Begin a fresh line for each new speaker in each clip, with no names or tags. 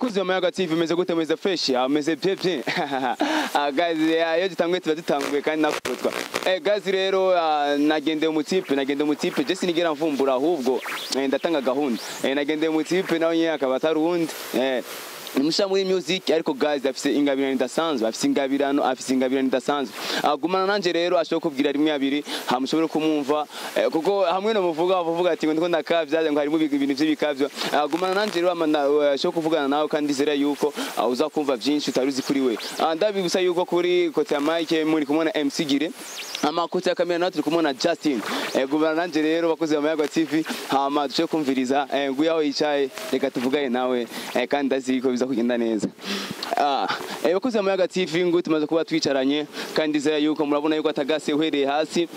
Abakozi ba Mayaga TV meze gute meze fresh ameze bien guys yo dutangwe tuba dutanguye kandi nakutwa guys rero nagendeye mu tipe je sinigera mvumbura ahubwo ndatanga gahunda nagendeye mu tipe nawe nyine akaba tarundi Nimusha muri music ariko guys afise ingabirano idasanzwe afise ingabirano idasanzwe agumana nanje rero ashobora kubwira rimwe abiri hamushobora kumumva kuko hamwe no muvuga ati ngo ndakavya ngo harimo ibintu by'ibikavyo agumana nanje rero ashobora kuvugana nawe kandi zera yuko uza kumva byinshi utaruzi kuri we ndabigusa yuko kuri kote ya Mike muri kumona MC Gire amakote ya kamera naturi kumona Justin gumana nanje rero bakozi ba Mayaga TV hama duce kumviriza nguyaho yicaye reka tuvugane nawe kandi ndaziko kugenda neza bakozi ba Mayaga TV ngo tumaze kuba twicaranye kandi zera yuko murabona yuko atagase uhereye hasi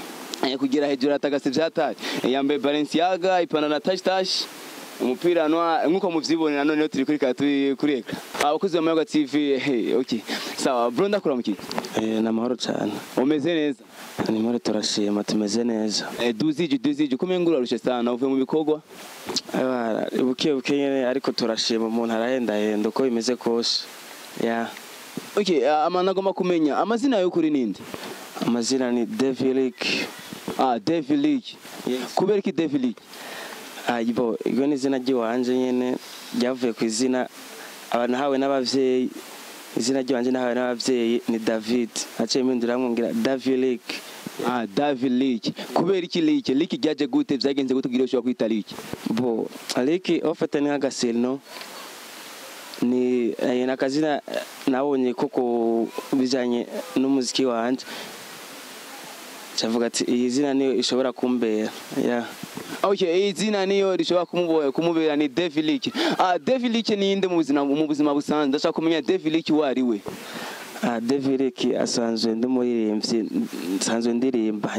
kugira hejuru atagase byatari yambaye Balenciaga ipana na tash umupira nkuko muvyibonera none turi kuri ekra abakozi ba Mayaga TV okay sawa bro ndakora muki
namahoro cyane
umeze neza
ni muri turashima tumeze neza
duzije kumengura rushe sana uvuye mu bikorwa
buke nyene ariko turashima umuntu arahenda uko bimeze kose
okay amana agomba kumenya amazina yo kuri ninde
amazina ni Devilic
Devilic kubera ki Devilic
ibo igwe n'izina ry'iwanje nyene ryavuye ku izina abantu hawe n'abavyeyi izina ry'iwanje nahawe n'abavyeyi ni David aciye impindura ngira Devilic
Devilic kubera iki Lick ryaje gute byagenze gute kugira ushobora kwita Lick
bo Lick ofete ni nk'agaselno ni nakazina nabonye koko bijanye n'umuziki wanje chavuga ati iyi zina niyo ishobora kumbera
okay iyi zina niyo rishobora kumubera ni Devilic Devilic ni inde mu buzima busanzwe ndashaka kumenya Devilic wari we
Devilic asanzwe ndumuririmbyi nsanzwe ndirimba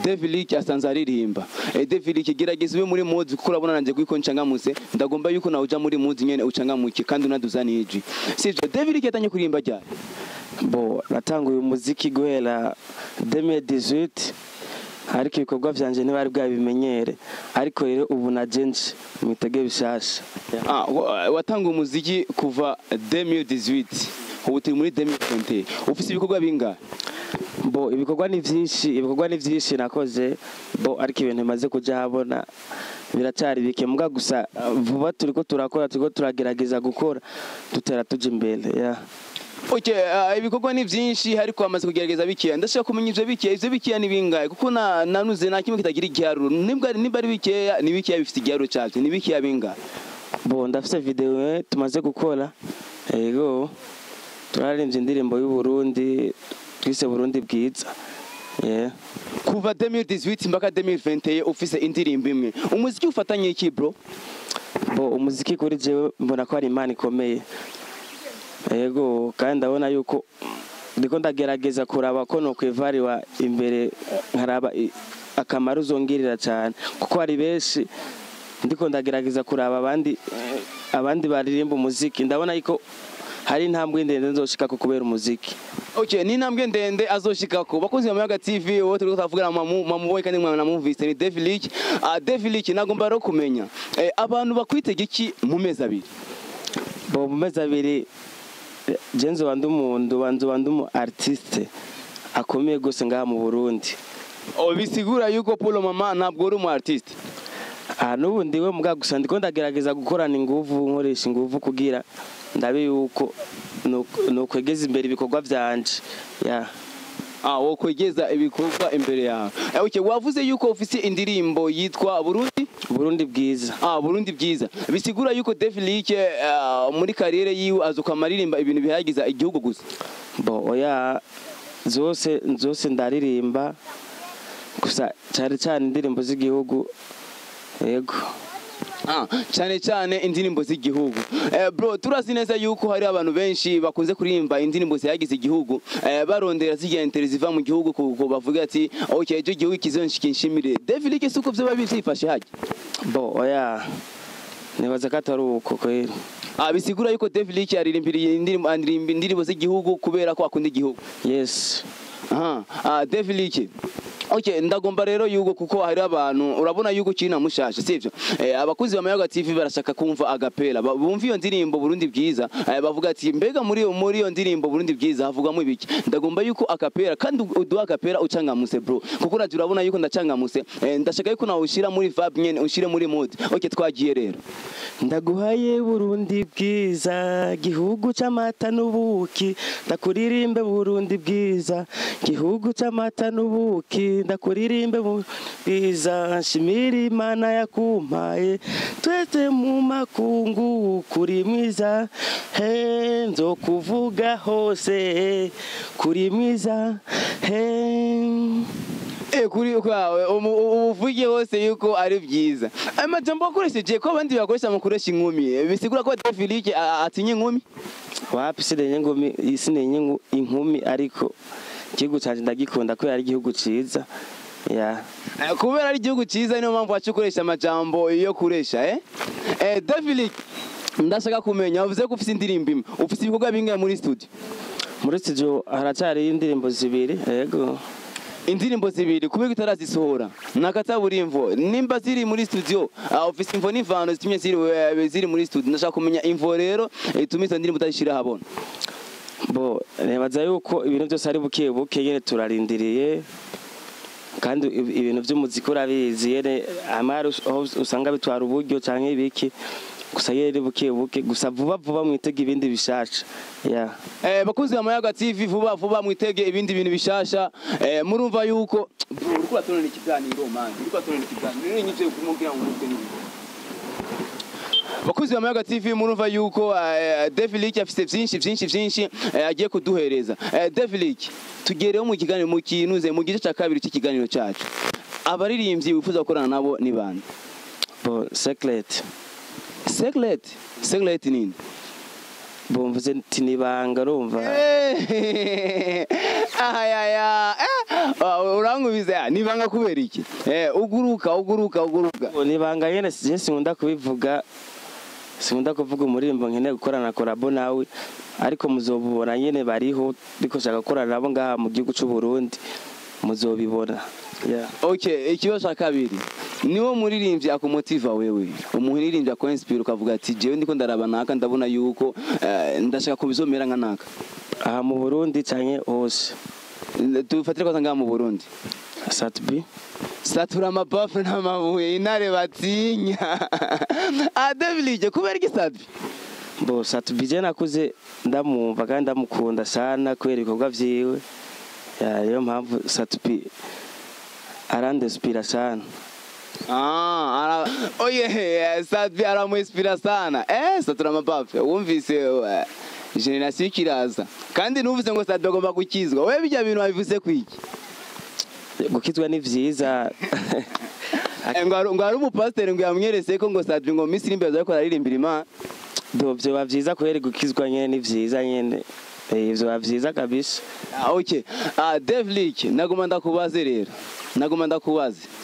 Devilic asanzwe aririmba Devilic gerageza ube muri mode kuko urabona nanje kwiko nchangamuse ndagomba yuko na uja muri mode nyene ucangamuke kandi unaduza niji sivyo Devilic yatanye kurimba ryari
bo natanguye umuziki guhera 2018 ariko ibikorwa vyanje ntibari bwabimenyere ariko rero ubu najenje mitege bishasha
watanguye umuziki kuva 2018 ubu turi muri 2020 ufise ibikorwa binga
bo ibikorwa ni vyinshi nakoze bo ariko ibintu bimaze kuja habona biracari bike muga gusa vuba turiko turagerageza gukora tutera tuje imbere
okay ibikorwa ni byinshi ariko amaze kugerageza bikiya ndashaka kumenya ivyo bikiya ni bingaye kuko nanuze na kimwe kitagira igiharuro nimba ari bikeya ni bikiya bifite igiharuro cyavyo ni bikiya bingaye
bo ndafise video tumaze gukora yego turaririmbye indirimbo y'u Burundi twise Burundi bwiza
kuva 2018 mpaka 2020 ufise indirimbo imwe umuziki ufatanye iki bro
bo umuziki kuri jewe mbona ko ari imana ikomeye yego kandi ndabona yuko ndiko ndagerageza kuraba ko no kwevariwa imbere nkaraba akamaro uzongirira cyane kuko hari benshi ndiko ndagerageza kuraba abandi baririmba umuziki ndabona yuko hari intambwe ndende nzoshika ko kubera umuziki
okay ni intambwe ndende azoshika ko bakozi ba Mayaga TV wowe turi kutavugana mamu boy kandi mwana namumvise ni Devilic Devilic nagomba ro kumenya abantu bakwitege iki mu mezi abiri
bo mu mezi abiri Jenzo wandumu artiste akomeye gose ngaha mu Burundi
bisigura yuko Paulo Mama ntabwo uri mu artiste
nubundi we muga gusa ndiko ndagerageza gukorana inguvu nkoresha inguvu kugira ndabe yuko no kwegeza imbere ibikorwa byanje
wo kwegeza ibikorwa imbere yawe okay wavuze yuko ufise indirimbo yitwa
Burundi bwiza
Burundi bwiza bisigura yuko Devilic muri kariyere yiwe azokamaririmba ibintu bihagiza igihugu gusa
bo zose ndaririmba gusa cyane indirimbo z'igihugu yego
cyane indirimbo z'igihugu bro turazi neza yuko hari abantu benshi bakunze kuririmba indirimbo zihagize igihugu barondera zijya interziva mu gihugu kuko bavuga ati okay ejo gihugu kizonshikishimire Devilic suko byo babifashe haje
bo nibaza ko atari uko kwera
bisigura yuko Devilic yaririmbiriye indirimbo z'igihugu kubera ko akunda igihugu
yes
Devilic Okay, ndagomba rero yuko kuko hari abantu urabona yuko kina mushasha sivyo abakuzi ba Mayaga TV barashaka kumva agapela bumva iyo ndirimbo Burundi bwiza bavuga ati mbega muri iyo ndirimbo Burundi bwiza havugwamo ibiki ndagomba yuko akapela kandi uduha akapela ucangamuse bro kuko uraje urabona yuko ndacangamuse ndashaka yuko nawe ushira muri vibe nyene ushire muri mood okay twagiye rero
ndaguhaye Burundi bwiza gihugu c'amata n'ubuki ndakuririmbe Burundi bwiza gihugu c'amata n'ubuki ndakuririmbe bwiza nshimira Imana yakumpaye twese mu makungu kuri mwiza he nzo kuvuga hose kuri mwiza he
kuri kwawe uvuge hose yuko ari byiza amajambo akoresheje ko abandi bakoresha mukoresha inkumi bisigura ko David atinye inkumi
wapi sinenye inkumi ariko igihugu canje ndagikunda ko yari igihugu ciza
kubera ari igihugu ciza niyo mpamvu wacukoresha amajambo yo kuresha David ndashaka kumenya uvuze ko ufite indirimbo imwe ufite ibikorwa bingahe muri studio
haracari indirimbo zibiri yego
indirimbo zibiri kubera itarazisohora nakatabura imvo nimba ziri muri studio office imvo n'imvano zitumye ziri muri studio ndashaka kumenya imvo rero ituma izo ndirimbo utazishira habona
nebaza yuko ibintu byose ari buke buke nyene turarindiriye kandi ibintu by'umuziki urabizi yene amara usanga bitwara uburyo canke ibiki gusa yere buke buke gusa vuba mwitege ibindi bishasha
bakuzi ba Mayaga TV vuba mwitege ibindi bintu bishasha murumva yuko uriko atonera ikiganiro man uriko atonera ikiganiro nyije kumubwira ngo mutwe ni bakuzi ba Mayaga TV murumva yuko David afite byinshi agiye kuduhereza David tugereho mu kiganiro mu kinuze mu gice cya kabiri cy'ikiganiro cyacu abaririmbyi wifuza gukorana nabo ni bande Secret nini
mvuze nti nibanga urumva
urangubiza nibanga kubera iki uguruka
nibanga yene sinkunda kubivuga sinkunda kuvuga umurimbo nkene gukorana collabo nawe ariko muzobubona nyene bariho biko shaka gukorana nabo ngaha mu gihugu cy'u Burundi muzobibona
okay ikibazo cya kabiri niwo muririmbyi akumotiva wewe umuririmbyi akoinspire ukavuga ati jewe ndiko ndaraba naka ndabona yuko ndashaka kubizomera nka naka
aha mu Burundi canke hose
tufatire ko ngaha mu Burundi satura amabafu n'amabuye intare batinya David kubera iki
Satbi je nakuze ndamumva kandi ndamukunda sana kubera ibikorwa vyiwe yo mpamvu Satbi arandespira sana
Satbi aramuinspira sana satura amabafu wumvise generation kiraza kandi nuvuze ngo Satbi agomba gukizwa wewe bijya bintu babivuze kwiki
gukizwa ni vyiza
ngo ari umupasiteri ngo yamwerese ko ngo Satbi ngo Misiri imbere ariko araririmbira Imana
byo bavyiza kwere gukizwa nyene ni vyiza nyene ivyo bavyiza kabisa
okay David nagomba ndakubaze rero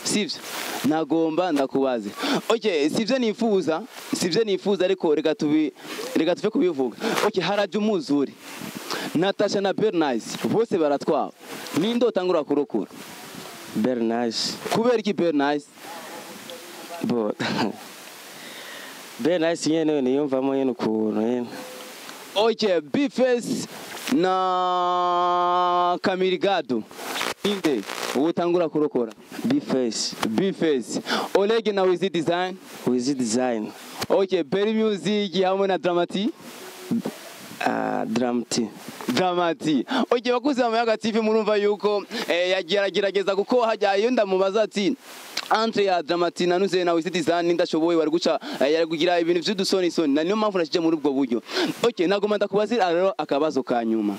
sivyo nagomba ndakubaze okay sivyo nifuza ariko reka tuve kubivuga okay haraje umuzuri Natasha na Bernice bose baratwawe ninde utangura kurokura
Bernice
kubera iki Bernice
Bernice nyene niyumvamo nyene ukuntu nyene
okay Bface na Kamirigado inde utangura kurokora Bface Oleg na Wiz Design okay Berry Music hamwe na Dramati okay bakuze ba Mayaga TV murumva yuko yagerageza kuko hajya iyo ndamubaza ati entre ya Dramati na Nuze na Wiz Design ndashoboye bari guca yari kugira ibintu vy'udusoni na niyo mpamvu nashije muri ubwo buryo okay nagomba ndakubazira rero akabazo ka nyuma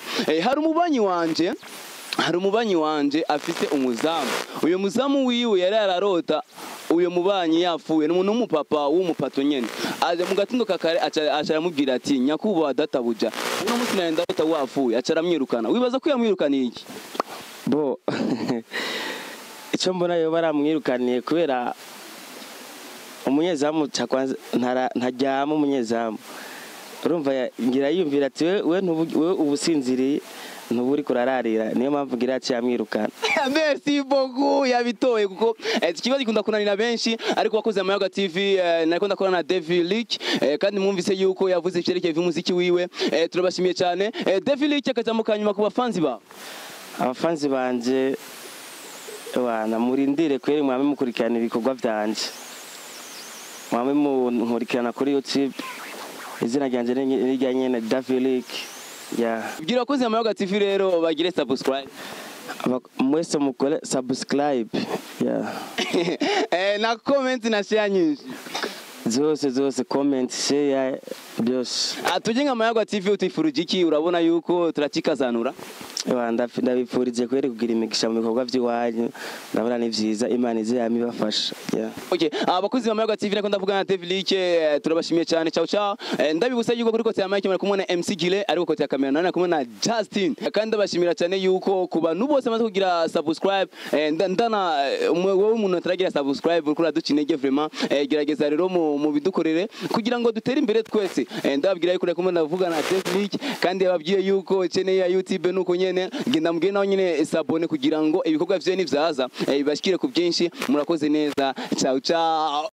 hari umubanyi wanje afite umuzamu uyo muzamu wiwe yari ararota uyo mubanyi yapfuye n'umuntu w'umupapa w'umupato nyene aje mu gatindo kakare acaramubwira ati nyakuba databuja uno musi nenda ndota wapfuye acaramwirukana wibaza ko yamwirukaniye iki
icyo mbona yo baramwirukaniye kubera umunyezamu cakwanza ntajyamo umunyezamu urumva ngira yumvira ati we ubusinziriye ntuburi kurararira niyo mpamvu ngira yaciye amwirukana.
Merci beaucoup yabitoye kuko ikibazo gikunda kunanira benshi ariko wakoze Amayaga TV nariko ndakora na David Lick kandi mwumvise yuko yavuze ivyerekeye umuziki wiwe turabashimiye cyane David Lick akazamukanyuma ku bafanzi ba
abafanzi banje wana murindire kweri mwame mukurikirana ibikorwa byanje mwame munkurikirana kuri YouTube izina ryanje rijya nyene David Lick bwira abakozi Amayaga TV rero bagire subscribe mwese mukore subscribe
na comment na share nyinshi
zose comment share byose
tujye nka Amayaga TV utifuruje iki urabona yuko turakikazanura
ndabifurije kweri kugira imigisha mu bikorwa by'iwanyu ndabona ni vyiza Imana ize yamibafasha
okay abakozi ba Amayaga TV nako ndavugana na David Lick turabashimiye cyane ciao ciao ndabibusa yuko kuri kote ya Mike kumwe na MC Gile ariko kote ya camera nana kumwe na Justin kandi ndabashimira cyane yuko ku bantu bose bamaze kugira subscribe ndana wowe umuntu ataragira subscribe kuri aducinege vraiment gerageza rero mu bidukorere kugira ngo dutere imbere twese ndababwira yuko kumwe ndavugana na David Lick kandi yababwiye yuko channel ya YouTube nuko nyene genda mugire naho nyine sabone kugira ngo ibikorwa vye nivyaza bibashikire ku byinshi murakoze neza ciao ciao